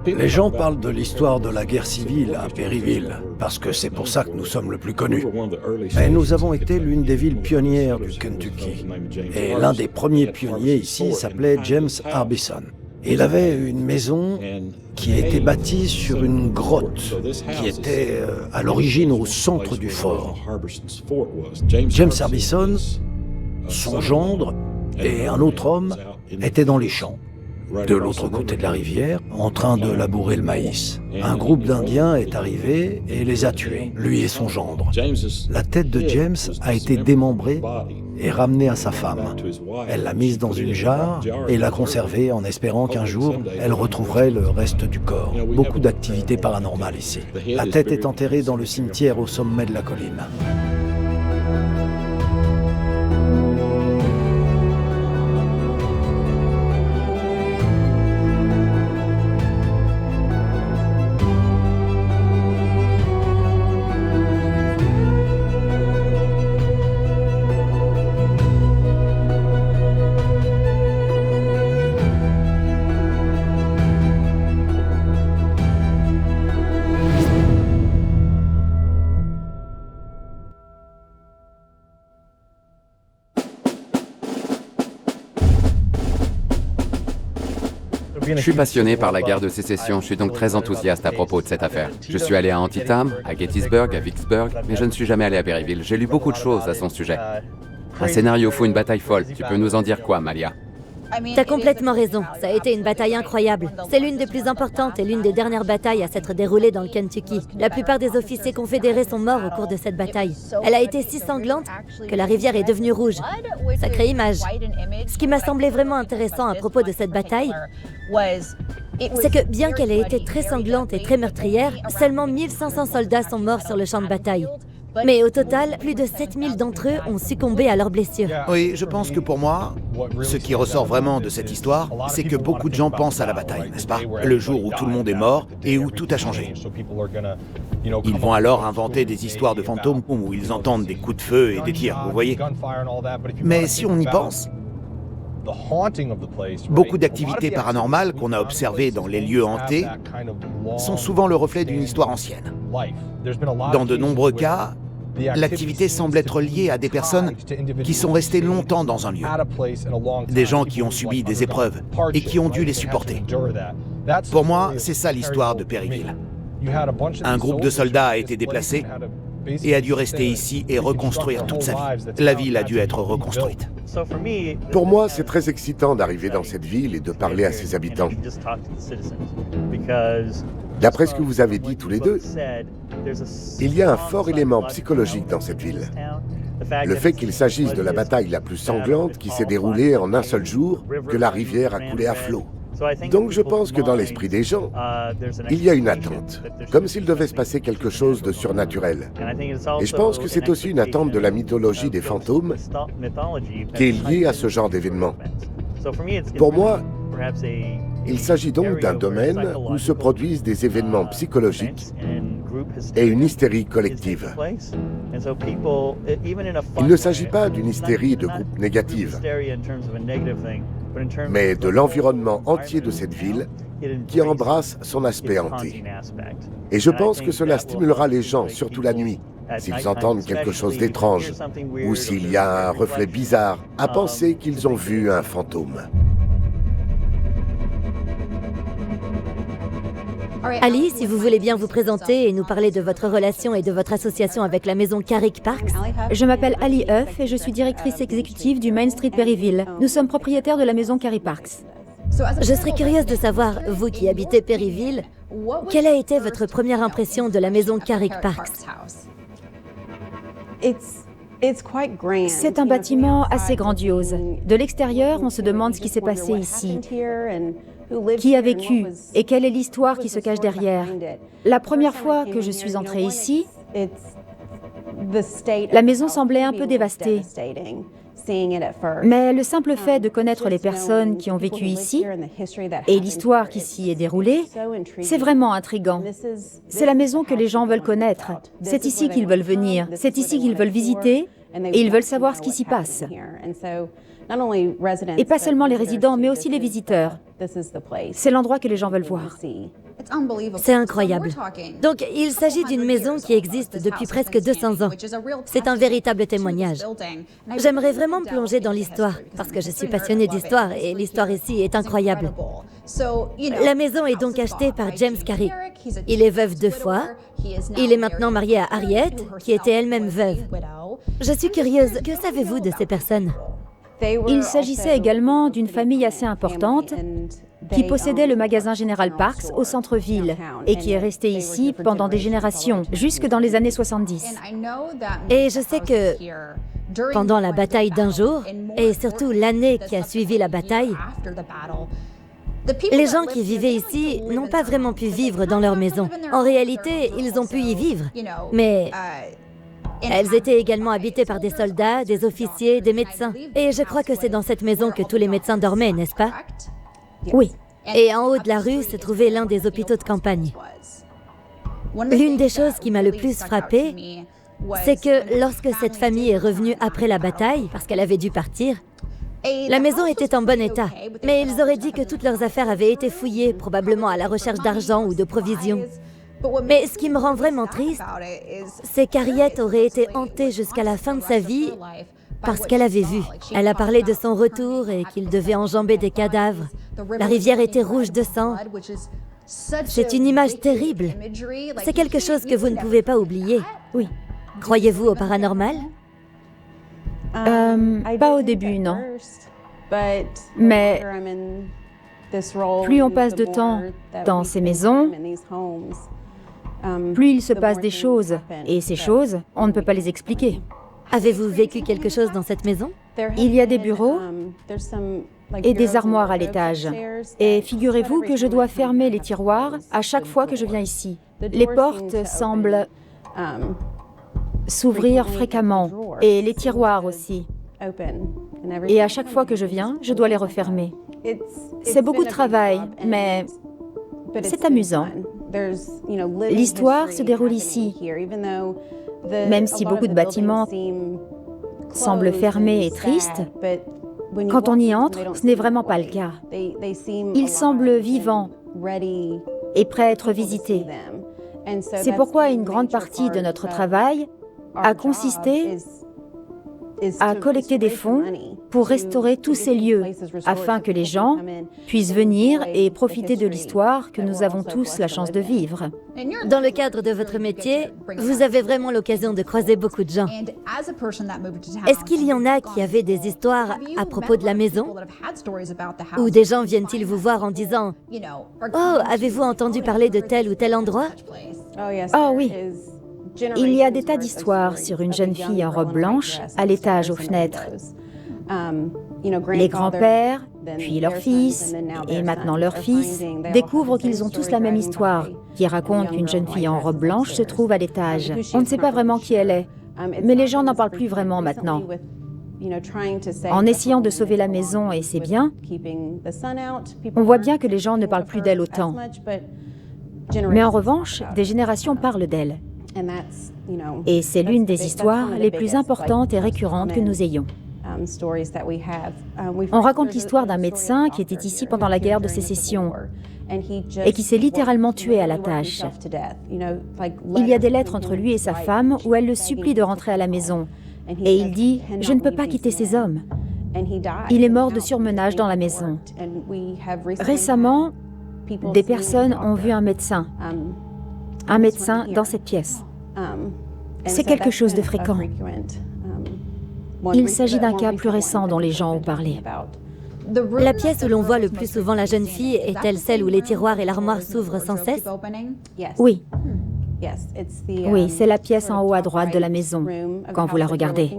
Les gens parlent de l'histoire de la guerre civile à Perryville, parce que c'est pour ça que nous sommes le plus connus. Mais nous avons été l'une des villes pionnières du Kentucky. Et l'un des premiers pionniers ici s'appelait James Harbison. Il avait une maison qui a été bâtie sur une grotte, qui était à l'origine au centre du fort. James Harbison, son gendre et un autre homme étaient dans les champs, de l'autre côté de la rivière, en train de labourer le maïs. Un groupe d'Indiens est arrivé et les a tués, lui et son gendre. La tête de James a été démembrée et ramenée à sa femme. Elle l'a mise dans une jarre et l'a conservée en espérant qu'un jour, elle retrouverait le reste du corps. Beaucoup d'activités paranormales ici. La tête est enterrée dans le cimetière au sommet de la colline. Je suis passionné par la guerre de sécession, je suis donc très enthousiaste à propos de cette affaire. Je suis allé à Antietam, à Gettysburg, à Vicksburg, mais je ne suis jamais allé à Perryville. J'ai lu beaucoup de choses à son sujet. Un scénario fou, une bataille folle. Tu peux nous en dire quoi, Malia? T'as complètement raison, ça a été une bataille incroyable. C'est l'une des plus importantes et l'une des dernières batailles à s'être déroulée dans le Kentucky. La plupart des officiers confédérés sont morts au cours de cette bataille. Elle a été si sanglante que la rivière est devenue rouge. Sacrée image. Ce qui m'a semblé vraiment intéressant à propos de cette bataille, c'est que bien qu'elle ait été très sanglante et très meurtrière, seulement 1500 soldats sont morts sur le champ de bataille. Mais au total, plus de 7000 d'entre eux ont succombé à leurs blessures. Oui, je pense que pour moi, ce qui ressort vraiment de cette histoire, c'est que beaucoup de gens pensent à la bataille, n'est-ce pas? Le jour où tout le monde est mort et où tout a changé. Ils vont alors inventer des histoires de fantômes où ils entendent des coups de feu et des tirs, vous voyez? Mais si on y pense, beaucoup d'activités paranormales qu'on a observées dans les lieux hantés sont souvent le reflet d'une histoire ancienne. Dans de nombreux cas, l'activité semble être liée à des personnes qui sont restées longtemps dans un lieu. Des gens qui ont subi des épreuves et qui ont dû les supporter. Pour moi, c'est ça l'histoire de Perryville. Un groupe de soldats a été déplacé et a dû rester ici et reconstruire toute sa vie. La ville a dû être reconstruite. Pour moi, c'est très excitant d'arriver dans cette ville et de parler à ses habitants. D'après ce que vous avez dit tous les deux, il y a un fort élément psychologique dans cette ville. Le fait qu'il s'agisse de la bataille la plus sanglante qui s'est déroulée en un seul jour, que la rivière a coulé à flot. Donc je pense que dans l'esprit des gens, il y a une attente, comme s'il devait se passer quelque chose de surnaturel. Et je pense que c'est aussi une attente de la mythologie des fantômes qui est liée à ce genre d'événement. Pour moi, il s'agit donc d'un domaine où se produisent des événements psychologiques et une hystérie collective. Il ne s'agit pas d'une hystérie de groupe négative, mais de l'environnement entier de cette ville qui embrasse son aspect hanté. Et je pense que cela stimulera les gens, surtout la nuit, s'ils entendent quelque chose d'étrange ou s'il y a un reflet bizarre, à penser qu'ils ont vu un fantôme. Ali, si vous voulez bien vous présenter et nous parler de votre relation et de votre association avec la maison Carrick Parks. Je m'appelle Ali Huff et je suis directrice exécutive du Main Street Perryville. Nous sommes propriétaires de la maison Carrick Parks. Je serais curieuse de savoir, vous qui habitez Perryville, quelle a été votre première impression de la maison Carrick Parks? C'est un bâtiment assez grandiose. De l'extérieur, on se demande ce qui s'est passé ici. Qui a vécu et quelle est l'histoire qui se cache derrière. La première fois que je suis entrée ici, la maison semblait un peu dévastée. Mais le simple fait de connaître les personnes qui ont vécu ici et l'histoire qui s'y est déroulée, c'est vraiment intriguant. C'est la maison que les gens veulent connaître. C'est ici qu'ils veulent venir. C'est ici qu'ils veulent visiter et ils veulent savoir ce qui s'y passe. Et pas seulement les résidents, mais aussi les visiteurs. C'est l'endroit que les gens veulent voir. C'est incroyable. Donc, il s'agit d'une maison qui existe depuis presque 200 ans. C'est un véritable témoignage. J'aimerais vraiment me plonger dans l'histoire, parce que je suis passionnée d'histoire et l'histoire ici est incroyable. La maison est donc achetée par James Carrick. Il est veuf 2 fois. Il est maintenant marié à Harriet, qui était elle-même veuve. Je suis curieuse, que savez-vous de ces personnes? Il s'agissait également d'une famille assez importante qui possédait le magasin General Parks au centre-ville et qui est resté ici pendant des générations, jusque dans les années 70. Et je sais que pendant la bataille d'un jour, et surtout l'année qui a suivi la bataille, les gens qui vivaient ici n'ont pas vraiment pu vivre dans leur maison. En réalité, ils ont pu y vivre, mais elles étaient également habitées par des soldats, des officiers, des médecins. Et je crois que c'est dans cette maison que tous les médecins dormaient, n'est-ce pas? Oui. Et en haut de la rue se trouvait l'un des hôpitaux de campagne. L'une des choses qui m'a le plus frappée, c'est que lorsque cette famille est revenue après la bataille, parce qu'elle avait dû partir, la maison était en bon état, mais ils auraient dit que toutes leurs affaires avaient été fouillées, probablement à la recherche d'argent ou de provisions. Mais ce qui me rend vraiment triste, c'est qu'Harriet aurait été hantée jusqu'à la fin de sa vie parce qu'elle avait vu. Elle a parlé de son retour et qu'il devait enjamber des cadavres. La rivière était rouge de sang. C'est une image terrible. C'est quelque chose que vous ne pouvez pas oublier. Oui. Croyez-vous au paranormal? Pas au début, non. Mais plus on passe de temps dans ces maisons, plus il se passe des choses. Et ces choses, on ne peut pas les expliquer. Avez-vous vécu quelque chose dans cette maison? Il y a des bureaux et des armoires à l'étage. Et figurez-vous que je dois fermer les tiroirs à chaque fois que je viens ici. Les portes semblent s'ouvrir fréquemment, et les tiroirs aussi. Et à chaque fois que je viens, je dois les refermer. C'est beaucoup de travail, mais c'est amusant. L'histoire se déroule ici. Même si beaucoup de bâtiments semblent fermés et tristes, quand on y entre, ce n'est vraiment pas le cas. Ils semblent vivants et prêts à être visités. C'est pourquoi une grande partie de notre travail a consisté à collecter des fonds pour restaurer tous ces lieux, afin que les gens puissent venir et profiter de l'histoire que nous avons tous la chance de vivre. Dans le cadre de votre métier, vous avez vraiment l'occasion de croiser beaucoup de gens. Est-ce qu'il y en a qui avaient des histoires à propos de la maison? Ou des gens viennent-ils vous voir en disant « Oh, avez-vous entendu parler de tel ou tel endroit ?» Ah oui. Il y a des tas d'histoires sur une jeune fille en robe blanche à l'étage aux fenêtres. Les grands-pères, puis leurs fils, et maintenant leurs fils, découvrent qu'ils ont tous la même histoire, qui raconte qu'une jeune fille en robe blanche se trouve à l'étage. On ne sait pas vraiment qui elle est, mais les gens n'en parlent plus vraiment maintenant. En essayant de sauver la maison et ses biens, on voit bien que les gens ne parlent plus d'elle autant. Mais en revanche, des générations parlent d'elle. Et c'est l'une des histoires les plus importantes et récurrentes que nous ayons. On raconte l'histoire d'un médecin qui était ici pendant la guerre de sécession et qui s'est littéralement tué à la tâche. Il y a des lettres entre lui et sa femme où elle le supplie de rentrer à la maison. Et il dit « Je ne peux pas quitter ces hommes ». Il est mort de surmenage dans la maison. Récemment, des personnes ont vu un médecin dans cette pièce. C'est quelque chose de fréquent. Il s'agit d'un cas plus récent dont les gens ont parlé. La pièce où l'on voit le plus souvent la jeune fille est-elle celle où les tiroirs et l'armoire s'ouvrent sans cesse? Oui. Oui, c'est la pièce en haut à droite de la maison, quand vous la regardez.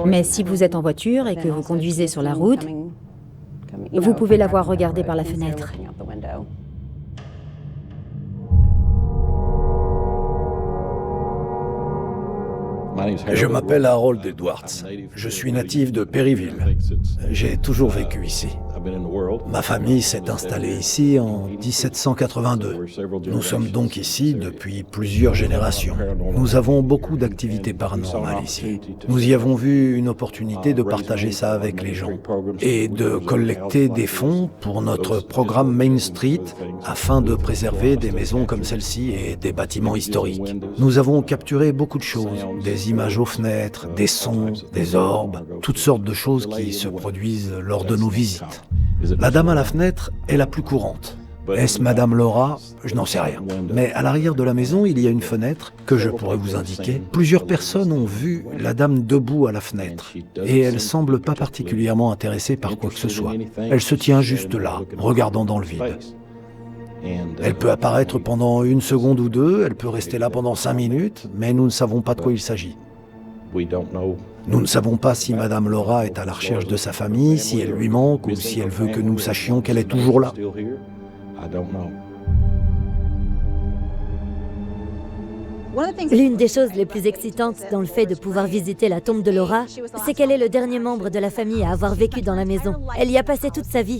Mais si vous êtes en voiture et que vous conduisez sur la route, vous pouvez la voir regarder par la fenêtre. Je m'appelle Harold Edwards. Je suis natif de Perryville. J'ai toujours vécu ici. Ma famille s'est installée ici en 1782. Nous sommes donc ici depuis plusieurs générations. Nous avons beaucoup d'activités paranormales ici. Nous y avons vu une opportunité de partager ça avec les gens et de collecter des fonds pour notre programme Main Street afin de préserver des maisons comme celle-ci et des bâtiments historiques. Nous avons capturé beaucoup de choses, des images aux fenêtres, des sons, des orbes, toutes sortes de choses qui se produisent lors de nos visites. La dame à la fenêtre est la plus courante. Est-ce Madame Laura? Je n'en sais rien. Mais à l'arrière de la maison, il y a une fenêtre que je pourrais vous indiquer. Plusieurs personnes ont vu la dame debout à la fenêtre et elle semble pas particulièrement intéressée par quoi que ce soit. Elle se tient juste là, regardant dans le vide. Elle peut apparaître pendant 1 seconde ou 2, elle peut rester là pendant 5 minutes, mais nous ne savons pas de quoi il s'agit. Nous ne savons pas si Madame Laura est à la recherche de sa famille, si elle lui manque ou si elle veut que nous sachions qu'elle est toujours là. L'une des choses les plus excitantes dans le fait de pouvoir visiter la tombe de Laura, c'est qu'elle est le dernier membre de la famille à avoir vécu dans la maison. Elle y a passé toute sa vie.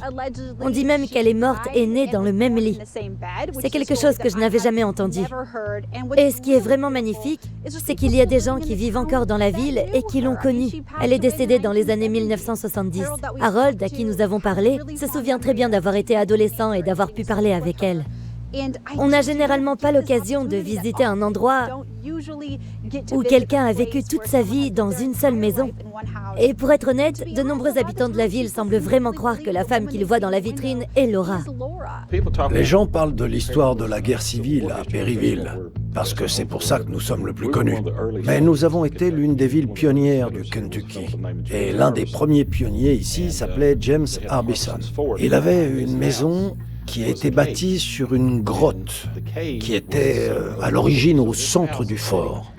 On dit même qu'elle est morte et née dans le même lit. C'est quelque chose que je n'avais jamais entendu. Et ce qui est vraiment magnifique, c'est qu'il y a des gens qui vivent encore dans la ville et qui l'ont connue. Elle est décédée dans les années 1970. Harold, à qui nous avons parlé, se souvient très bien d'avoir été adolescent et d'avoir pu parler avec elle. On n'a généralement pas l'occasion de visiter un endroit où quelqu'un a vécu toute sa vie dans une seule maison. Et pour être honnête, de nombreux habitants de la ville semblent vraiment croire que la femme qu'ils voient dans la vitrine est Laura. Les gens parlent de l'histoire de la guerre civile à Perryville, parce que c'est pour ça que nous sommes le plus connus. Mais nous avons été l'une des villes pionnières du Kentucky. Et l'un des premiers pionniers ici s'appelait James Harbison. Il avait une maison qui a été bâtie sur une grotte qui était à l'origine au centre du fort.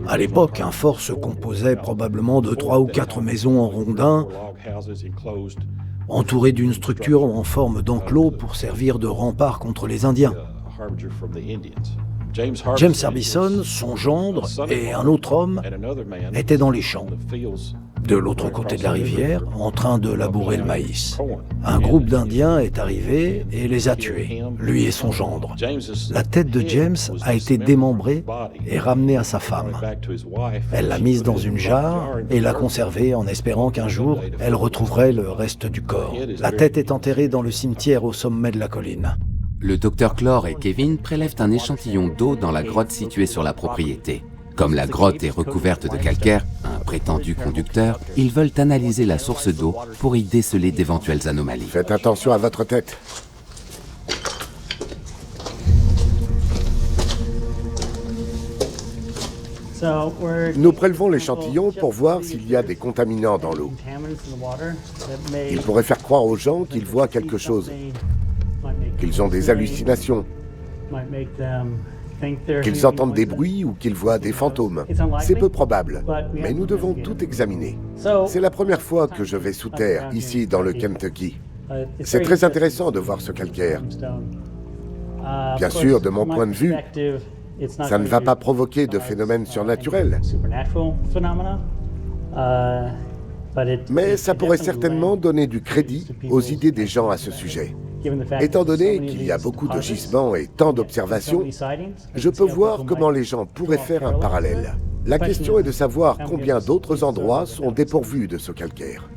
À l'époque, un fort se composait probablement de 3 ou 4 maisons en rondins, entourées d'une structure en forme d'enclos pour servir de rempart contre les Indiens. James Harbison, son gendre et un autre homme étaient dans les champs, de l'autre côté de la rivière, en train de labourer le maïs. Un groupe d'Indiens est arrivé et les a tués, lui et son gendre. La tête de James a été démembrée et ramenée à sa femme. Elle l'a mise dans une jarre et l'a conservée en espérant qu'un jour, elle retrouverait le reste du corps. La tête est enterrée dans le cimetière au sommet de la colline. Le docteur Clore et Kevin prélèvent un échantillon d'eau dans la grotte située sur la propriété. Comme la grotte est recouverte de calcaire, un prétendu conducteur, ils veulent analyser la source d'eau pour y déceler d'éventuelles anomalies. Faites attention à votre tête. Nous prélevons l'échantillon pour voir s'il y a des contaminants dans l'eau. Il pourrait faire croire aux gens qu'ils voient quelque chose, qu'ils ont des hallucinations, qu'ils entendent des bruits ou qu'ils voient des fantômes. C'est peu probable, mais nous devons tout examiner. C'est la première fois que je vais sous terre, ici dans le Kentucky. C'est très intéressant de voir ce calcaire. Bien sûr, de mon point de vue, ça ne va pas provoquer de phénomènes surnaturels. Mais ça pourrait certainement donner du crédit aux idées des gens à ce sujet. Étant donné qu'il y a beaucoup de gisements et tant d'observations, je peux voir comment les gens pourraient faire un parallèle. La question est de savoir combien d'autres endroits sont dépourvus de ce calcaire.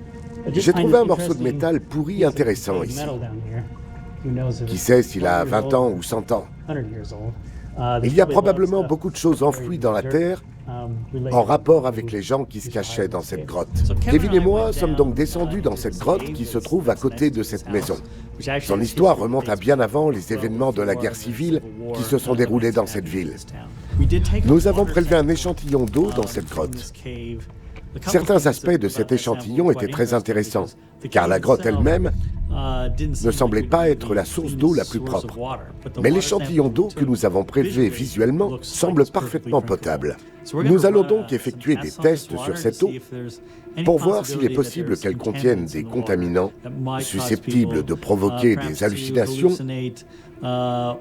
J'ai trouvé un morceau de métal pourri intéressant ici. Qui sait s'il a 20 ans ou 100 ans? Il y a probablement beaucoup de choses enfouies dans la terre en rapport avec les gens qui se cachaient dans cette grotte. Kevin et moi sommes donc descendus dans cette grotte qui se trouve à côté de cette maison. Son histoire remonte à bien avant les événements de la guerre civile qui se sont déroulés dans cette ville. Nous avons prélevé un échantillon d'eau dans cette grotte. Certains aspects de cet échantillon étaient très intéressants, car la grotte elle-même ne semblait pas être la source d'eau la plus propre. Mais l'échantillon d'eau que nous avons prélevé visuellement semble parfaitement potable. Nous allons donc effectuer des tests sur cette eau pour voir s'il est possible qu'elle contienne des contaminants susceptibles de provoquer des hallucinations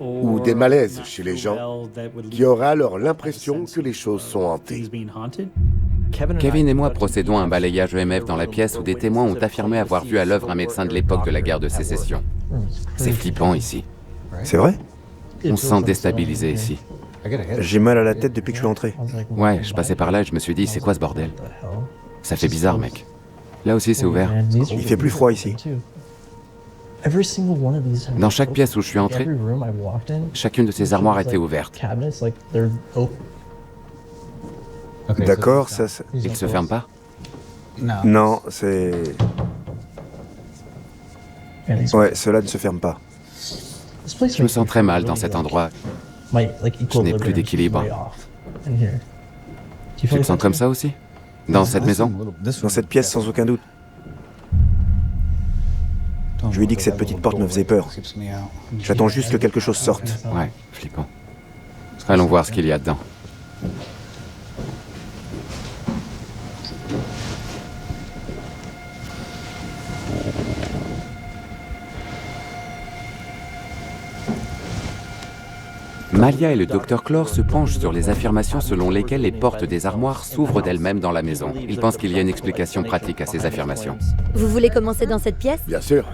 ou des malaises chez les gens qui auraient alors l'impression que les choses sont hantées. Kevin et moi procédons à un balayage EMF dans la pièce où des témoins ont affirmé avoir vu à l'œuvre un médecin de l'époque de la guerre de sécession. C'est flippant ici. C'est vrai? On se sent déstabilisé ici. J'ai mal à la tête depuis que je suis entré. Ouais, je passais par là et je me suis dit, c'est quoi ce bordel? Ça fait bizarre, mec. Là aussi, c'est ouvert. Il fait plus froid ici. Dans chaque pièce où je suis entré, chacune de ces armoires était ouverte. D'accord, ça... Ils se ferment pas? Non, c'est... Ouais, cela ne se ferme pas. Je me sens très mal dans cet endroit. Je n'ai plus d'équilibre. Tu te sens comme ça aussi? Dans cette maison? Dans cette pièce, sans aucun doute. Je lui ai dit que cette petite porte me faisait peur. J'attends juste que quelque chose sorte. Ouais, flippant. Allons voir ce qu'il y a dedans. Malia et le docteur Clore se penchent sur les affirmations selon lesquelles les portes des armoires s'ouvrent d'elles-mêmes dans la maison. Ils pensent qu'il y a une explication pratique à ces affirmations. Vous voulez commencer dans cette pièce? Bien sûr.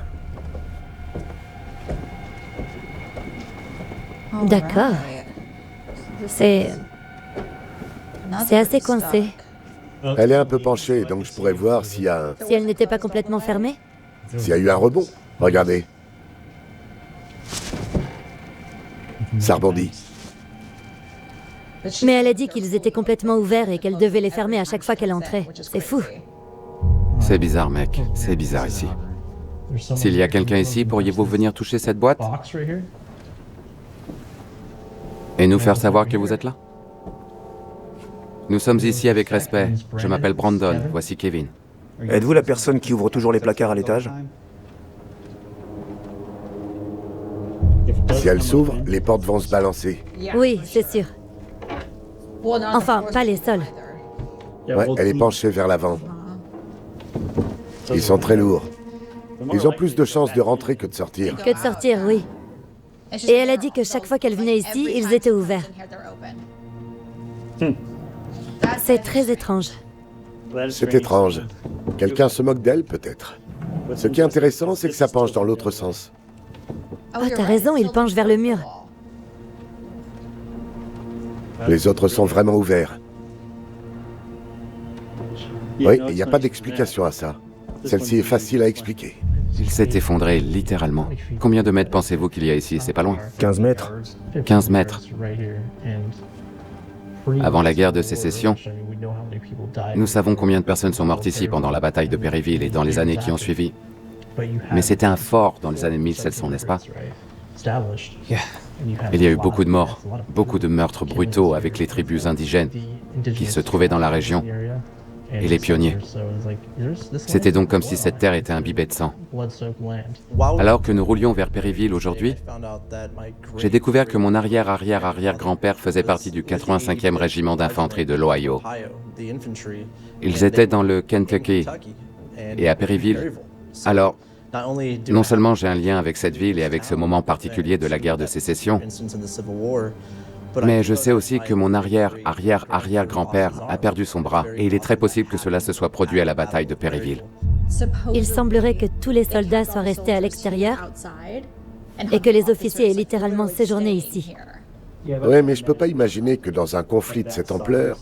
D'accord. C'est assez coincé. Elle est un peu penchée, donc je pourrais voir s'il y a Si elle n'était pas complètement fermée? s'il y a eu un rebond. Regardez. Ça rebondit. Mais elle a dit qu'ils étaient complètement ouverts et qu'elle devait les fermer à chaque fois qu'elle entrait. C'est fou. C'est bizarre, mec. C'est bizarre ici. S'il y a quelqu'un ici, pourriez-vous venir toucher cette boîte et nous faire savoir que vous êtes là? Nous sommes ici avec respect. Je m'appelle Brandon, voici Kevin. Êtes-vous la personne qui ouvre toujours les placards à l'étage? Si elle s'ouvre, les portes vont se balancer. Oui, c'est sûr. Enfin, pas les sols. Ouais, elle est penchée vers l'avant. Ils sont très lourds. Ils ont plus de chances de rentrer que de sortir. Que de sortir, oui. Et elle a dit que chaque fois qu'elle venait ici, ils étaient ouverts. C'est très étrange. C'est étrange. Quelqu'un se moque d'elle, peut-être. Ce qui est intéressant, c'est que ça penche dans l'autre sens. Oh, t'as raison, il penche vers le mur. Les autres sont vraiment ouverts. Oui, il n'y a pas d'explication à ça. Celle-ci est facile à expliquer. Il s'est effondré, littéralement. Combien de mètres pensez-vous qu'il y a ici? C'est pas loin. 15 mètres. 15 mètres. Avant la guerre de sécession, nous savons combien de personnes sont mortes ici pendant la bataille de Perryville et dans les années qui ont suivi. Mais c'était un fort dans les années 1700, n'est-ce pas? Il y a eu beaucoup de morts, beaucoup de meurtres brutaux avec les tribus indigènes qui se trouvaient dans la région et les pionniers. C'était donc comme si cette terre était imbibée de sang. Alors que nous roulions vers Perryville aujourd'hui, j'ai découvert que mon arrière-arrière-arrière-grand-père faisait partie du 85e régiment d'infanterie de l'Ohio. Ils étaient dans le Kentucky et à Perryville. Alors, non seulement j'ai un lien avec cette ville et avec ce moment particulier de la guerre de sécession, mais je sais aussi que mon arrière-arrière-arrière-grand-père a perdu son bras et il est très possible que cela se soit produit à la bataille de Perryville. Il semblerait que tous les soldats soient restés à l'extérieur et que les officiers aient littéralement séjourné ici. Oui, mais je peux pas imaginer que dans un conflit de cette ampleur,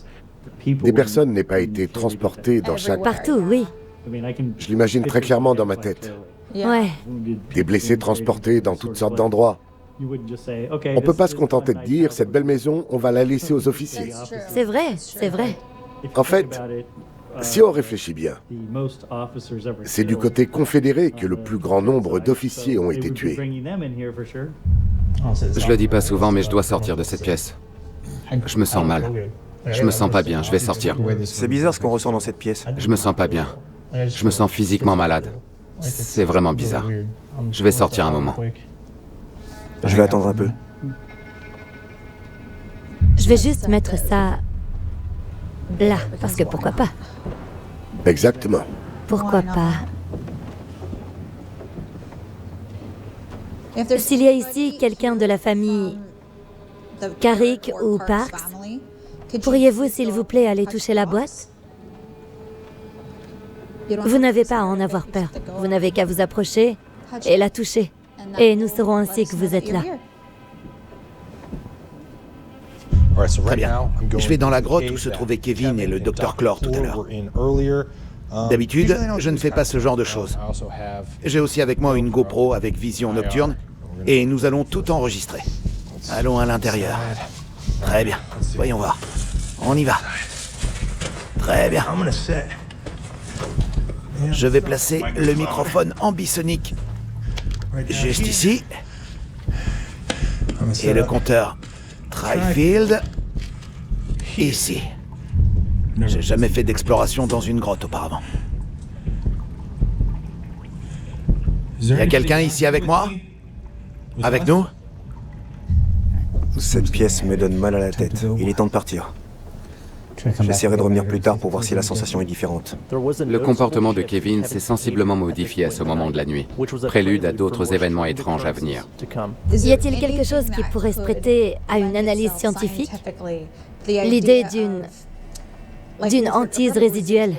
des personnes n'aient pas été transportées dans chaque... Partout, oui. Je l'imagine très clairement dans ma tête. Ouais. Des blessés transportés dans toutes sortes d'endroits. On peut pas se contenter de dire, cette belle maison, on va la laisser aux officiers. C'est vrai, c'est vrai. En fait, si on réfléchit bien, c'est du côté confédéré que le plus grand nombre d'officiers ont été tués. Je le dis pas souvent, mais je dois sortir de cette pièce. Je me sens mal. Je me sens pas bien, je vais sortir. C'est bizarre ce qu'on ressent dans cette pièce. Je me sens pas bien. Je me sens physiquement malade. C'est vraiment bizarre. Je vais sortir un moment. Je vais attendre un peu. Je vais juste mettre ça là, parce que pourquoi pas? Exactement. Pourquoi pas? S'il y a ici quelqu'un de la famille Carrick ou Parks, pourriez-vous, s'il vous plaît, aller toucher la boîte? Vous n'avez pas à en avoir peur. Vous n'avez qu'à vous approcher et la toucher. Et nous saurons ainsi que vous êtes là. Très bien. Je vais dans la grotte où se trouvaient Kevin et le Dr. Clore tout à l'heure. D'habitude, je ne fais pas ce genre de choses. J'ai aussi avec moi une GoPro avec vision nocturne et nous allons tout enregistrer. Allons à l'intérieur. Très bien. Voyons voir. On y va. Très bien. Je vais placer le microphone ambisonique juste ici. Et le compteur Tri-Field ici. J'ai jamais fait d'exploration dans une grotte auparavant. Y a quelqu'un ici avec moi? Avec nous? Cette pièce me donne mal à la tête. Il est temps de partir. J'essaierai de revenir plus tard pour voir si la sensation est différente. Le comportement de Kevin s'est sensiblement modifié à ce moment de la nuit, prélude à d'autres événements étranges à venir. Y a-t-il quelque chose qui pourrait se prêter à une analyse scientifique? L'idée d'une hantise résiduelle.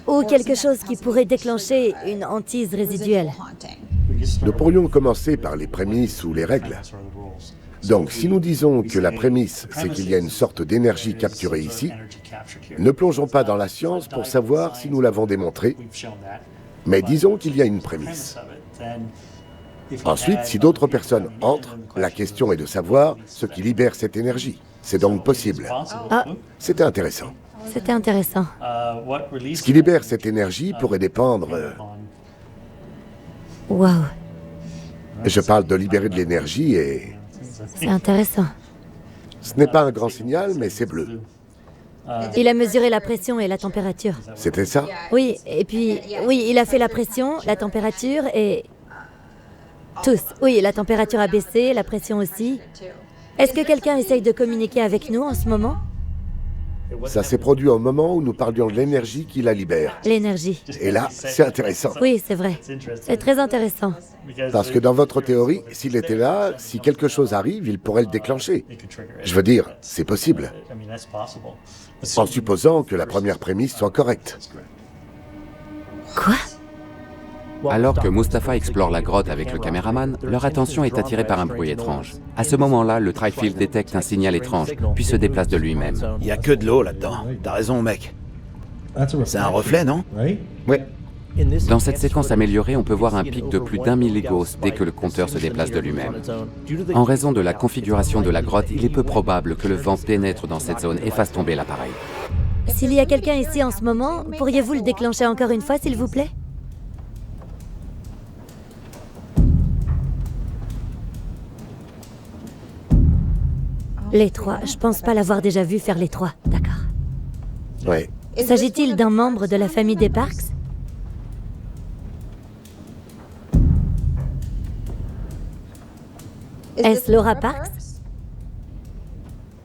Ou quelque chose qui pourrait déclencher une hantise résiduelle. Nous pourrions commencer par les prémices ou les règles. Donc, si nous disons que la prémisse, c'est qu'il y a une sorte d'énergie capturée ici, ne plongeons pas dans la science pour savoir si nous l'avons démontré, mais disons qu'il y a une prémisse. Ensuite, si d'autres personnes entrent, la question est de savoir ce qui libère cette énergie. C'est donc possible. Ah, C'était intéressant. c'était intéressant. Ce qui libère cette énergie pourrait dépendre... Waouh, Je parle de libérer de l'énergie et... c'est intéressant. Ce n'est pas un grand signal, mais c'est bleu. Il a mesuré la pression et la température. C'était ça? Oui, et puis, oui, il a fait la pression, la température et... Tous. Oui, la température a baissé, la pression aussi. Est-ce que quelqu'un essaye de communiquer avec nous en ce moment? Ça s'est produit au moment où nous parlions de l'énergie qui la libère. L'énergie. Et là, c'est intéressant. Oui, c'est vrai. C'est très intéressant. Parce que dans votre théorie, s'il était là, si quelque chose arrive, il pourrait le déclencher. Je veux dire, c'est possible. En supposant que la première prémisse soit correcte. Quoi? Alors que Mustapha explore la grotte avec le caméraman, leur attention est attirée par un bruit étrange. À ce moment-là, le Tri-Field détecte un signal étrange, puis se déplace de lui-même. Y a que de l'eau là-dedans. T'as raison, mec. C'est un reflet, non? Oui. Dans cette séquence améliorée, on peut voir un pic de plus d'1 milligauss dès que le compteur se déplace de lui-même. En raison de la configuration de la grotte, il est peu probable que le vent pénètre dans cette zone et fasse tomber l'appareil. S'il y a quelqu'un ici en ce moment, pourriez-vous le déclencher encore une fois, s'il vous plaît? Les trois. Je pense pas l'avoir déjà vu faire les trois. D'accord. Oui. S'agit-il d'un membre de la famille des Parks? Est-ce Laura Parks?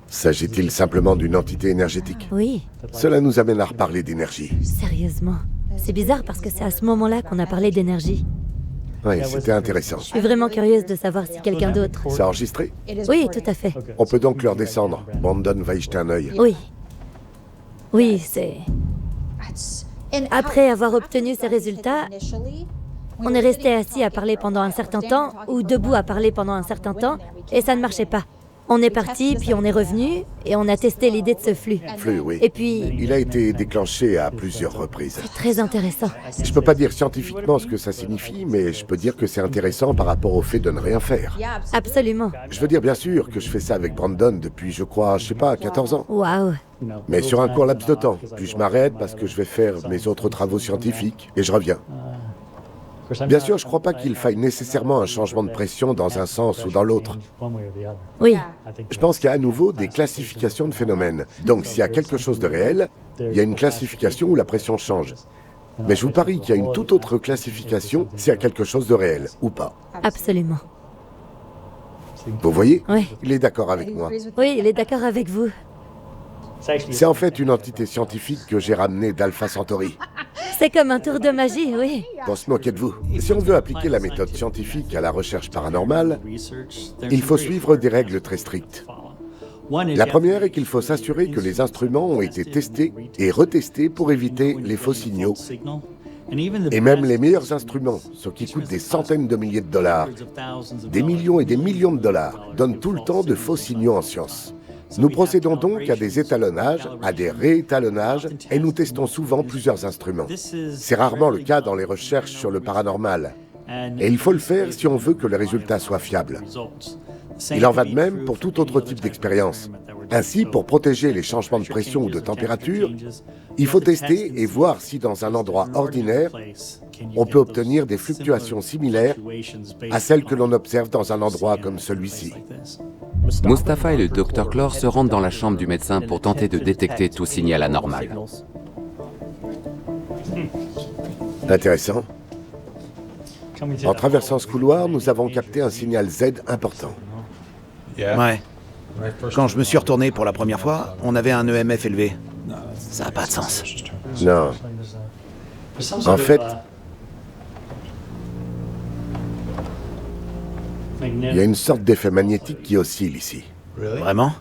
S'agit-il simplement d'une entité énergétique? Oui, Cela nous amène à reparler d'énergie. sérieusement. C'est bizarre parce que c'est à ce moment-là qu'on a parlé d'énergie. Oui, c'était intéressant. Je suis vraiment curieuse de savoir si quelqu'un d'autre... C'est enregistré? Oui, tout à fait. On peut donc leur descendre. Brandon va y jeter un œil. Oui. Oui, c'est... Après avoir obtenu ces résultats, on est resté assis à parler pendant un certain temps, ou debout à parler pendant un certain temps, et ça ne marchait pas. On est parti, puis on est revenu, et on a testé l'idée de ce flux. Flux, oui. Et puis, Il a été déclenché à plusieurs reprises. très intéressant. Je peux pas dire scientifiquement ce que ça signifie, mais je peux dire que c'est intéressant par rapport au fait de ne rien faire. Absolument. Je veux dire, bien sûr, que je fais ça avec Brandon depuis, je crois, je sais pas, 14 ans. Waouh. Mais sur un court laps de temps. Puis je m'arrête parce que je vais faire mes autres travaux scientifiques et je reviens. Bien sûr, je crois pas qu'il faille nécessairement un changement de pression dans un sens ou dans l'autre. Oui, Je pense qu'il y a à nouveau des classifications de phénomènes. Donc s'il y a quelque chose de réel, il y a une classification où la pression change. Mais je vous parie qu'il y a une toute autre classification s'il y a quelque chose de réel, ou pas. absolument. Vous voyez? Oui. Il est d'accord avec moi. Oui, il est d'accord avec vous. C'est en fait une entité scientifique que j'ai ramenée d'Alpha Centauri. C'est comme un tour de magie, oui. Pour se moquer de vous. Si on veut appliquer la méthode scientifique à la recherche paranormale, il faut suivre des règles très strictes. La première est qu'il faut s'assurer que les instruments ont été testés et retestés pour éviter les faux signaux. Et même les meilleurs instruments, ce qui coûte des centaines de milliers de dollars, des millions et des millions de dollars, donnent tout le temps de faux signaux en science. Nous procédons donc à des étalonnages, à des réétalonnages, et nous testons souvent plusieurs instruments. C'est rarement le cas dans les recherches sur le paranormal. Et il faut le faire si on veut que le résultat soit fiable. Il en va de même pour tout autre type d'expérience. Ainsi, pour protéger les changements de pression ou de température, il faut tester et voir si dans un endroit ordinaire, on peut obtenir des fluctuations similaires à celles que l'on observe dans un endroit comme celui-ci. Mustapha et le Dr Clore se rendent dans la chambre du médecin pour tenter de détecter tout signal anormal. Intéressant. En traversant ce couloir, nous avons capté un signal Z important. Ouais. Quand je me suis retourné pour la première fois, on avait un EMF élevé. Ça n'a pas de sens. Non. En fait, il y a une sorte d'effet magnétique qui oscille ici. Vraiment?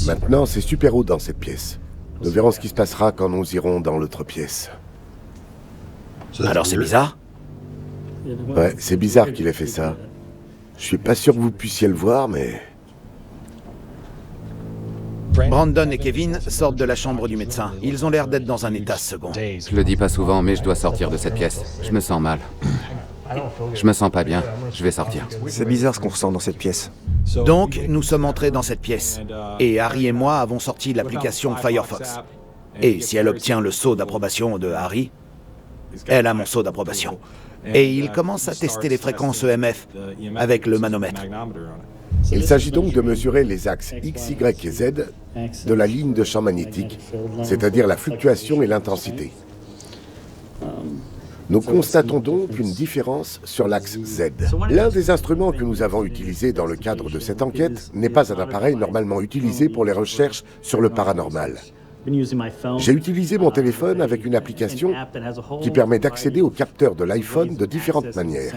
Maintenant, c'est super haut dans cette pièce. Nous verrons ce qui se passera quand nous irons dans l'autre pièce. Alors c'est bizarre? Ouais, c'est bizarre qu'il ait fait ça. Je suis pas sûr que vous puissiez le voir, mais... Brandon et Kevin sortent de la chambre du médecin. Ils ont l'air d'être dans un état second. Je le dis pas souvent, mais je dois sortir de cette pièce. Je me sens mal. Je me sens pas bien. Je vais sortir. C'est bizarre ce qu'on ressent dans cette pièce. Donc, nous sommes entrés dans cette pièce. Et Harry et moi avons sorti l'application Firefox. Et si elle obtient le sceau d'approbation de Harry, elle a mon sceau d'approbation. Et il commence à tester les fréquences EMF avec le manomètre. Il s'agit donc de mesurer les axes X, Y et Z de la ligne de champ magnétique, c'est-à-dire la fluctuation et l'intensité. Nous constatons donc une différence sur l'axe Z. L'un des instruments que nous avons utilisé dans le cadre de cette enquête n'est pas un appareil normalement utilisé pour les recherches sur le paranormal. J'ai utilisé mon téléphone avec une application qui permet d'accéder au capteur de l'iPhone de différentes manières.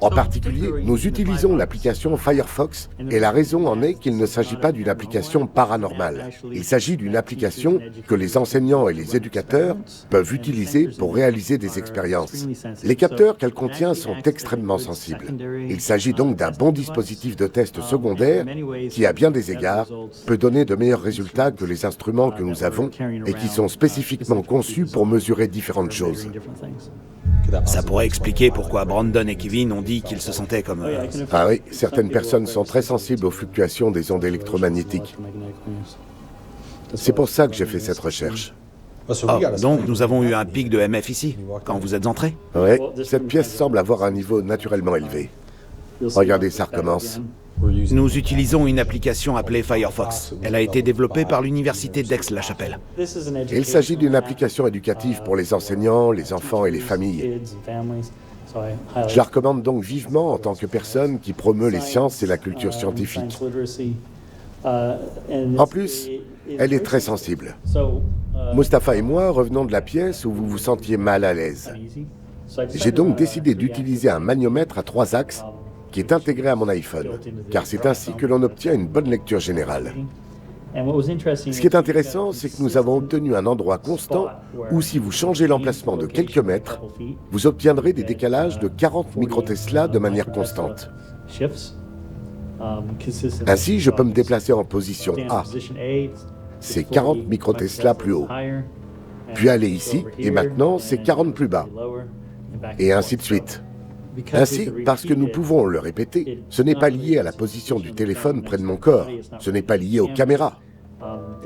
En particulier, nous utilisons l'application Firefox et la raison en est qu'il ne s'agit pas d'une application paranormale. Il s'agit d'une application que les enseignants et les éducateurs peuvent utiliser pour réaliser des expériences. Les capteurs qu'elle contient sont extrêmement sensibles. Il s'agit donc d'un bon dispositif de test secondaire qui, à bien des égards, peut donner de meilleurs résultats que les instruments que nous avons et qui sont spécifiquement conçus pour mesurer différentes choses. Ça pourrait expliquer pourquoi Brandon et Kevin ont dit qu'ils se sentaient comme... Ah oui, certaines personnes sont très sensibles aux fluctuations des ondes électromagnétiques. C'est pour ça que j'ai fait cette recherche. Oh, donc nous avons eu un pic de EMF ici, quand vous êtes entrés? Oui, cette pièce semble avoir un niveau naturellement élevé. Regardez, ça recommence. Nous utilisons une application appelée Firefox. Elle a été développée par l'université d'Aix-la-Chapelle. Il s'agit d'une application éducative pour les enseignants, les enfants et les familles. Je la recommande donc vivement en tant que personne qui promeut les sciences et la culture scientifique. En plus, elle est très sensible. Mustapha et moi revenons de la pièce où vous vous sentiez mal à l'aise. J'ai donc décidé d'utiliser un maniomètre à 3 axes qui est intégré à mon iPhone, car c'est ainsi que l'on obtient une bonne lecture générale. Ce qui est intéressant, c'est que nous avons obtenu un endroit constant où si vous changez l'emplacement de quelques mètres, vous obtiendrez des décalages de 40 microtesla de manière constante. Ainsi, je peux me déplacer en position A. C'est 40 microtesla plus haut. Puis aller ici, et maintenant, c'est 40 plus bas. Et ainsi de suite. Ainsi, parce que nous pouvons le répéter, ce n'est pas lié à la position du téléphone près de mon corps, ce n'est pas lié aux caméras.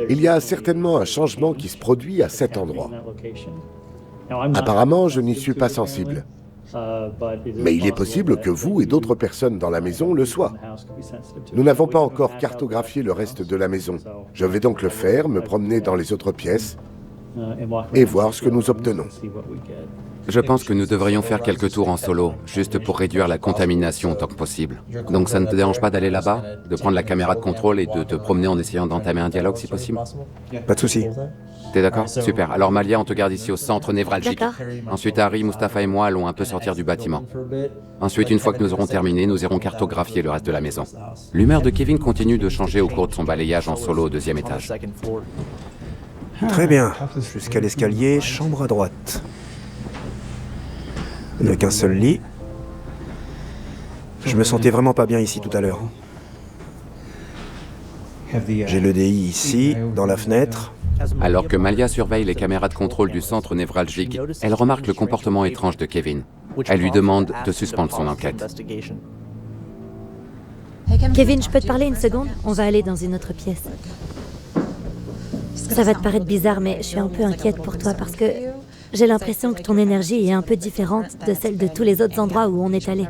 Il y a certainement un changement qui se produit à cet endroit. Apparemment, je n'y suis pas sensible. Mais il est possible que vous et d'autres personnes dans la maison le soient. Nous n'avons pas encore cartographié le reste de la maison. Je vais donc le faire, me promener dans les autres pièces, et voir ce que nous obtenons. Je pense que nous devrions faire quelques tours en solo, juste pour réduire la contamination autant que possible. Donc ça ne te dérange pas d'aller là-bas, de prendre la caméra de contrôle et de te promener en essayant d'entamer un dialogue si possible? Pas de souci. T'es d'accord? Super. Alors Malia, on te garde ici au centre névralgique. D'accord. Ensuite, Harry, Mustapha et moi allons un peu sortir du bâtiment. Ensuite, une fois que nous aurons terminé, nous irons cartographier le reste de la maison. L'humeur de Kevin continue de changer au cours de son balayage en solo au 2e étage. Très bien. Jusqu'à l'escalier, chambre à droite. Il n'y a qu'un seul lit. Je me sentais vraiment pas bien ici tout à l'heure. J'ai le DI ici, dans la fenêtre. Alors que Malia surveille les caméras de contrôle du centre névralgique, elle remarque le comportement étrange de Kevin. Elle lui demande de suspendre son enquête. Kevin, je peux te parler une seconde? On va aller dans une autre pièce. Ça va te paraître bizarre, mais je suis un peu inquiète pour toi parce que j'ai l'impression que ton énergie est un peu différente de celle de tous les autres endroits où on est allé.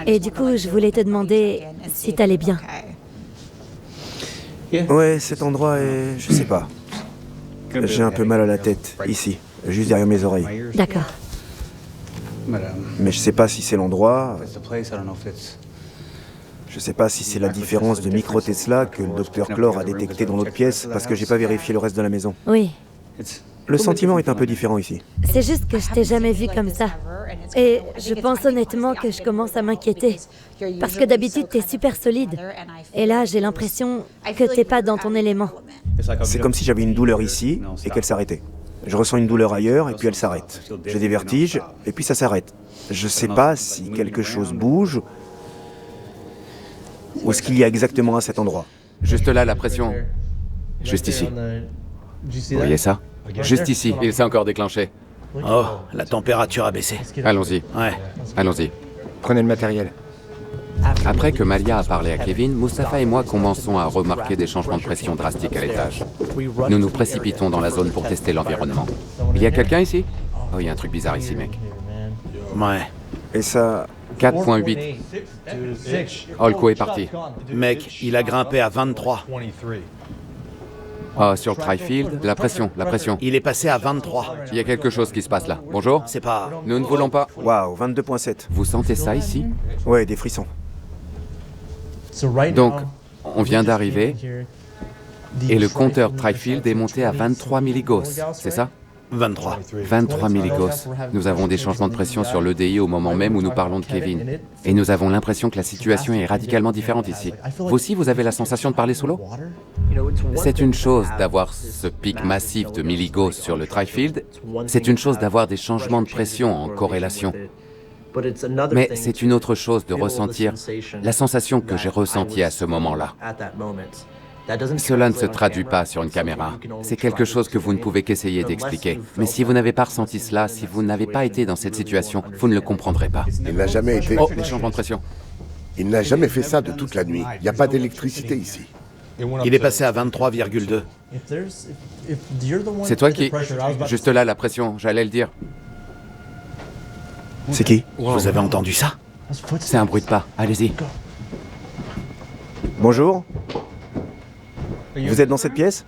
Et du coup, je voulais te demander si t'allais bien. Ouais, cet endroit est... je sais pas. J'ai un peu mal à la tête, ici, juste derrière mes oreilles. D'accord. Mais je sais pas si c'est l'endroit... Je sais pas si c'est la différence de micro-Tesla que le docteur Clore a détecté dans l'autre pièce, parce que j'ai pas vérifié le reste de la maison. Oui. Le sentiment est un peu différent ici. C'est juste que je t'ai jamais vu comme ça. Et je pense honnêtement que je commence à m'inquiéter. Parce que d'habitude, t'es super solide. Et là, j'ai l'impression que t'es pas dans ton élément. C'est comme si j'avais une douleur ici et qu'elle s'arrêtait. Je ressens une douleur ailleurs et puis elle s'arrête. J'ai des vertiges et puis ça s'arrête. Je sais pas si quelque chose bouge ou ce qu'il y a exactement à cet endroit. Juste là, la pression. Juste ici. Vous voyez ça? Juste ici, il s'est encore déclenché. Oh, la température a baissé. Allons-y. Ouais. Allons-y. Prenez le matériel. Après que Malia a parlé à Kevin, Mustapha et moi commençons à remarquer des changements de pression drastiques à l'étage. Nous nous précipitons dans la zone pour tester l'environnement. Il y a quelqu'un ici? Oh, il y a un truc bizarre ici, mec. Ouais. Et ça... 4.8. Holco est parti. Mec, il a grimpé à 23. Oh, sur le Tri-Field, la pression, la pression. Il est passé à 23. Il y a quelque chose qui se passe là. Bonjour? C'est pas... Nous ne voulons pas. Waouh, 22.7. Vous sentez ça ici? Ouais, des frissons. Donc, on vient d'arriver et le compteur Tri-Field est monté à 23 milligauss, c'est ça? 23. 23 milligauss. Nous avons des changements de pression sur l'EDI au moment même où nous parlons de Kevin. Et nous avons l'impression que la situation est radicalement différente ici. Vous aussi, vous avez la sensation de parler sous l'eau? C'est une chose d'avoir ce pic massif de milligauss sur le Tri-Field. C'est une chose d'avoir des changements de pression en corrélation. Mais c'est une autre chose de ressentir la sensation que j'ai ressentie à ce moment-là. Cela ne se traduit pas sur une caméra. C'est quelque chose que vous ne pouvez qu'essayer d'expliquer. Mais si vous n'avez pas ressenti cela, si vous n'avez pas été dans cette situation, vous ne le comprendrez pas. Il n'a jamais été... Oh, les changements de pression. Il n'a jamais fait ça de toute la nuit. Il n'y a pas d'électricité ici. Il est passé à 23,2. C'est toi qui... Juste là, la pression, j'allais le dire. C'est qui? Vous avez entendu ça? C'est un bruit de pas. Allez-y. Bonjour. Vous êtes dans cette pièce?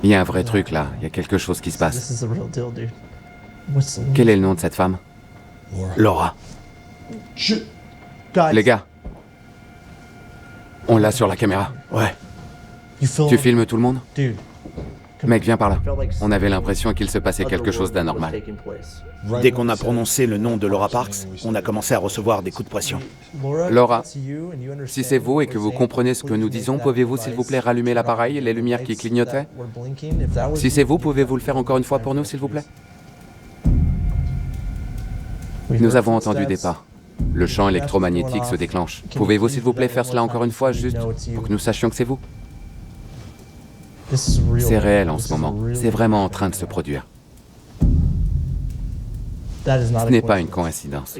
Il y a un vrai truc là. Il y a quelque chose qui se passe. Quel est le nom de cette femme? Laura. Les gars. On l'a sur la caméra. Ouais. Tu filmes tout le monde? Mec, viens par là. On avait l'impression qu'il se passait quelque chose d'anormal. Dès qu'on a prononcé le nom de Laura Parks, on a commencé à recevoir des coups de pression. Laura, si c'est vous et que vous comprenez ce que nous disons, pouvez-vous s'il vous plaît rallumer l'appareil et les lumières qui clignotaient? Si c'est vous, pouvez-vous le faire encore une fois pour nous, s'il vous plaît? Nous avons entendu des pas. Le champ électromagnétique se déclenche. Pouvez-vous s'il vous plaît faire cela encore une fois, juste pour que nous sachions que c'est vous? C'est réel en ce moment. C'est vraiment en train de se produire. Ce n'est pas une coïncidence.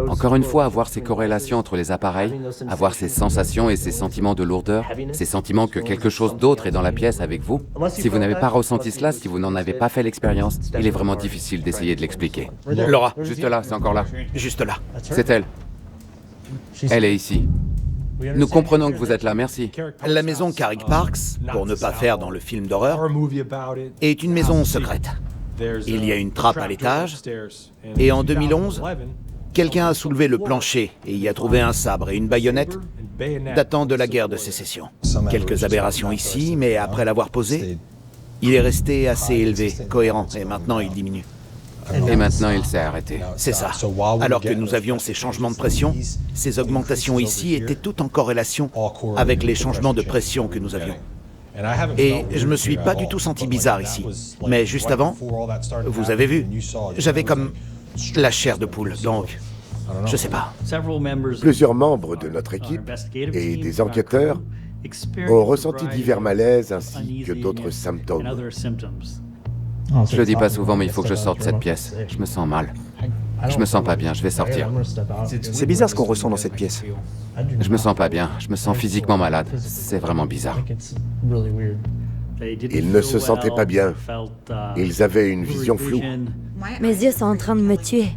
Encore une fois, avoir ces corrélations entre les appareils, avoir ces sensations et ces sentiments de lourdeur, ces sentiments que quelque chose d'autre est dans la pièce avec vous, si vous n'avez pas ressenti cela, si vous n'en avez pas fait l'expérience, il est vraiment difficile d'essayer de l'expliquer. Laura. Juste là, c'est encore là. Juste là. C'est elle. Elle est ici. Nous comprenons que vous êtes là, merci. La maison Carrick Parks, pour ne pas faire dans le film d'horreur, est une maison secrète. Il y a une trappe à l'étage, et en 2011, quelqu'un a soulevé le plancher et y a trouvé un sabre et une baïonnette datant de la guerre de sécession. Quelques aberrations ici, mais après l'avoir posé, il est resté assez élevé, cohérent, et maintenant il diminue. Et maintenant, il s'est arrêté. C'est ça. Alors que nous avions ces changements de pression, ces augmentations ici étaient toutes en corrélation avec les changements de pression que nous avions. Et je me suis pas du tout senti bizarre ici. Mais juste avant, vous avez vu, j'avais comme la chair de poule, donc je sais pas. Plusieurs membres de notre équipe et des enquêteurs ont ressenti divers malaises ainsi que d'autres symptômes. Je le dis pas souvent, mais il faut que je sorte de cette pièce. Je me sens mal. Je me sens pas bien, je vais sortir. C'est bizarre ce qu'on ressent dans cette pièce. Je me sens pas bien, je me sens physiquement malade. C'est vraiment bizarre. Ils ne se sentaient pas bien. Ils avaient une vision floue. Mes yeux sont en train de me tuer.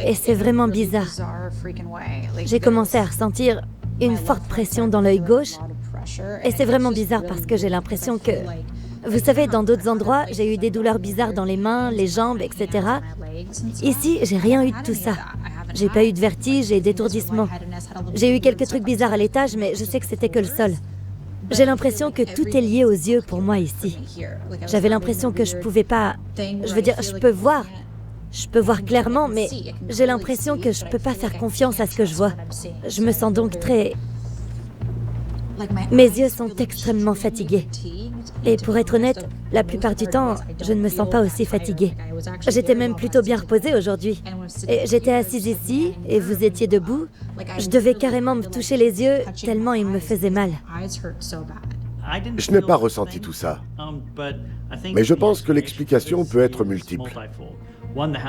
Et c'est vraiment bizarre. J'ai commencé à ressentir une forte pression dans l'œil gauche. Et c'est vraiment bizarre parce que j'ai l'impression que... Vous savez, dans d'autres endroits, j'ai eu des douleurs bizarres dans les mains, les jambes, etc. Ici, j'ai rien eu de tout ça. J'ai pas eu de vertige et d'étourdissement. J'ai eu quelques trucs bizarres à l'étage, mais je sais que c'était que le sol. J'ai l'impression que tout est lié aux yeux pour moi ici. J'avais l'impression que je pouvais pas... Je veux dire, je peux voir. Je peux voir clairement, mais j'ai l'impression que je peux pas faire confiance à ce que je vois. Je me sens donc très... Mes yeux sont extrêmement fatigués. Et pour être honnête, la plupart du temps, je ne me sens pas aussi fatiguée. J'étais même plutôt bien reposée aujourd'hui. Et j'étais assise ici, et vous étiez debout. Je devais carrément me toucher les yeux, tellement ils me faisaient mal. Je n'ai pas ressenti tout ça. Mais je pense que l'explication peut être multiple.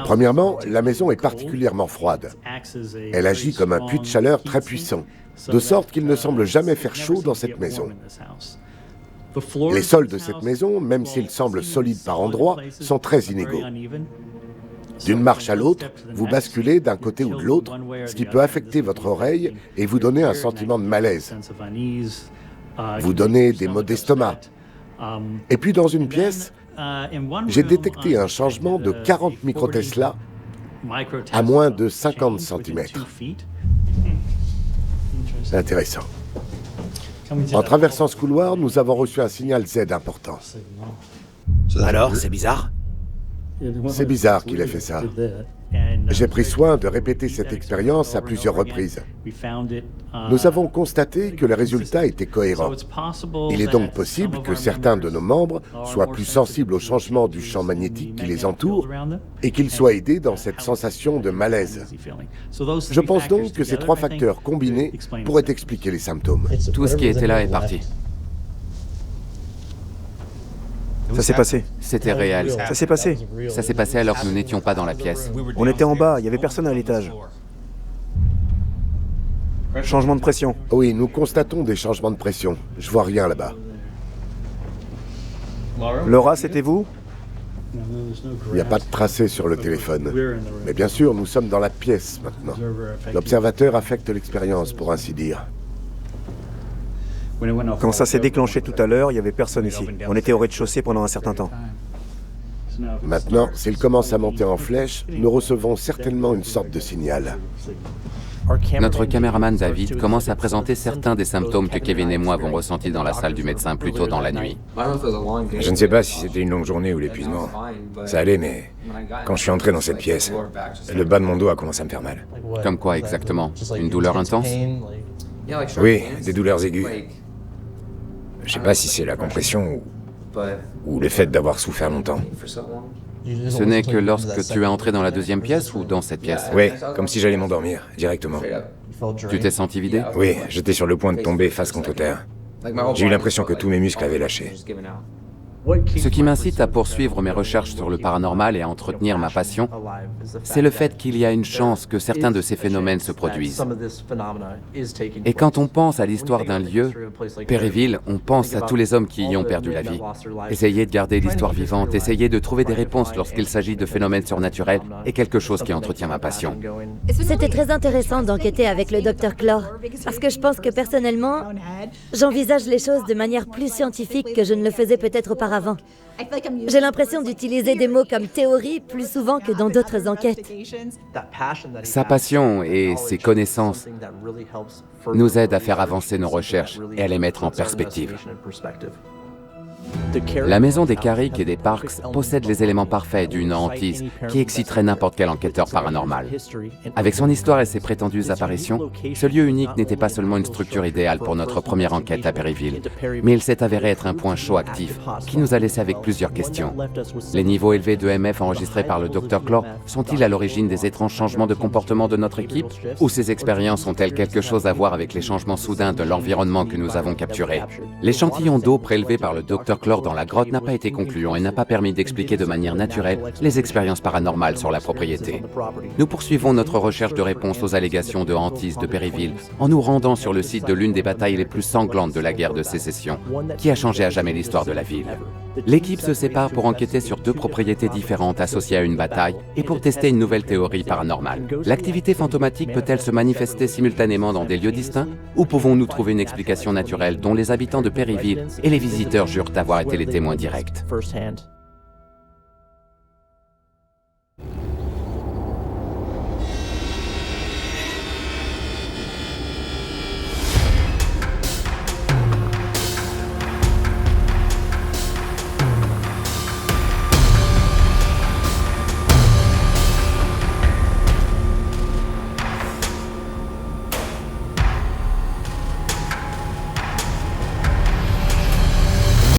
Premièrement, la maison est particulièrement froide. Elle agit comme un puits de chaleur très puissant, de sorte qu'il ne semble jamais faire chaud dans cette maison. Les sols de cette maison, même s'ils semblent solides par endroits, sont très inégaux. D'une marche à l'autre, vous basculez d'un côté ou de l'autre, ce qui peut affecter votre oreille et vous donner un sentiment de malaise. Vous donner des maux d'estomac. Et puis dans une pièce, j'ai détecté un changement de 40 microtesla à moins de 50 cm. Intéressant. En traversant ce couloir, nous avons reçu un signal Z important. Alors, c'est bizarre? C'est bizarre qu'il ait fait ça. J'ai pris soin de répéter cette expérience à plusieurs reprises. Nous avons constaté que le résultat était cohérent. Il est donc possible que certains de nos membres soient plus sensibles au changement du champ magnétique qui les entoure et qu'ils soient aidés dans cette sensation de malaise. Je pense donc que ces trois facteurs combinés pourraient expliquer les symptômes. Tout ce qui était là est parti. Ça s'est passé. C'était réel. Ça s'est passé. Ça s'est passé alors que nous n'étions pas dans la pièce. On était en bas, il n'y avait personne à l'étage. Changement de pression. Oui, nous constatons des changements de pression. Je vois rien là-bas. Laura, c'était vous? Il n'y a pas de tracé sur le téléphone. Mais bien sûr, nous sommes dans la pièce maintenant. L'observateur affecte l'expérience, pour ainsi dire. Quand ça s'est déclenché tout à l'heure, il n'y avait personne ici. On était au rez-de-chaussée pendant un certain temps. Maintenant, s'il commence à monter en flèche, nous recevons certainement une sorte de signal. Notre caméraman David commence à présenter certains des symptômes que Kevin et moi avons ressentis dans la salle du médecin plus tôt dans la nuit. Je ne sais pas si c'était une longue journée ou l'épuisement. Ça allait, mais quand je suis entré dans cette pièce, le bas de mon dos a commencé à me faire mal. Comme quoi exactement? Une douleur intense? Oui, des douleurs aiguës. Je sais pas si c'est la compression ou le fait d'avoir souffert longtemps. Ce n'est que lorsque tu es entré dans la deuxième pièce ou dans cette pièce? Oui, comme si j'allais m'endormir, directement. Tu t'es senti vidé? Oui, j'étais sur le point de tomber face contre terre. J'ai eu l'impression que tous mes muscles avaient lâché. Ce qui m'incite à poursuivre mes recherches sur le paranormal et à entretenir ma passion, c'est le fait qu'il y a une chance que certains de ces phénomènes se produisent. Et quand on pense à l'histoire d'un lieu, Perryville, on pense à tous les hommes qui y ont perdu la vie. Essayer de garder l'histoire vivante, essayer de trouver des réponses lorsqu'il s'agit de phénomènes surnaturels est quelque chose qui entretient ma passion. C'était très intéressant d'enquêter avec le Dr. Clore, parce que je pense que personnellement, j'envisage les choses de manière plus scientifique que je ne le faisais peut-être auparavant. J'ai l'impression d'utiliser des mots comme théorie plus souvent que dans d'autres enquêtes. Sa passion et ses connaissances nous aident à faire avancer nos recherches et à les mettre en perspective. La maison des Carrick et des Parks possède les éléments parfaits d'une hantise qui exciterait n'importe quel enquêteur paranormal. Avec son histoire et ses prétendues apparitions, ce lieu unique n'était pas seulement une structure idéale pour notre première enquête à Perryville, mais il s'est avéré être un point chaud actif qui nous a laissé avec plusieurs questions. Les niveaux élevés de MF enregistrés par le Dr. Clore sont-ils à l'origine des étranges changements de comportement de notre équipe? Ou ces expériences ont-elles quelque chose à voir avec les changements soudains de l'environnement que nous avons capturé? L'échantillon d'eau prélevé par le Dr. Clore dans la grotte n'a pas été concluant et n'a pas permis d'expliquer de manière naturelle les expériences paranormales sur la propriété. Nous poursuivons notre recherche de réponses aux allégations de hantise de Perryville en nous rendant sur le site de l'une des batailles les plus sanglantes de la guerre de sécession, qui a changé à jamais l'histoire de la ville. L'équipe se sépare pour enquêter sur 2 propriétés différentes associées à une bataille et pour tester une nouvelle théorie paranormale. L'activité fantomatique peut-elle se manifester simultanément dans des lieux distincts? Ou pouvons-nous trouver une explication naturelle dont les habitants de Perryville et les visiteurs jurent avoir été les témoins directs?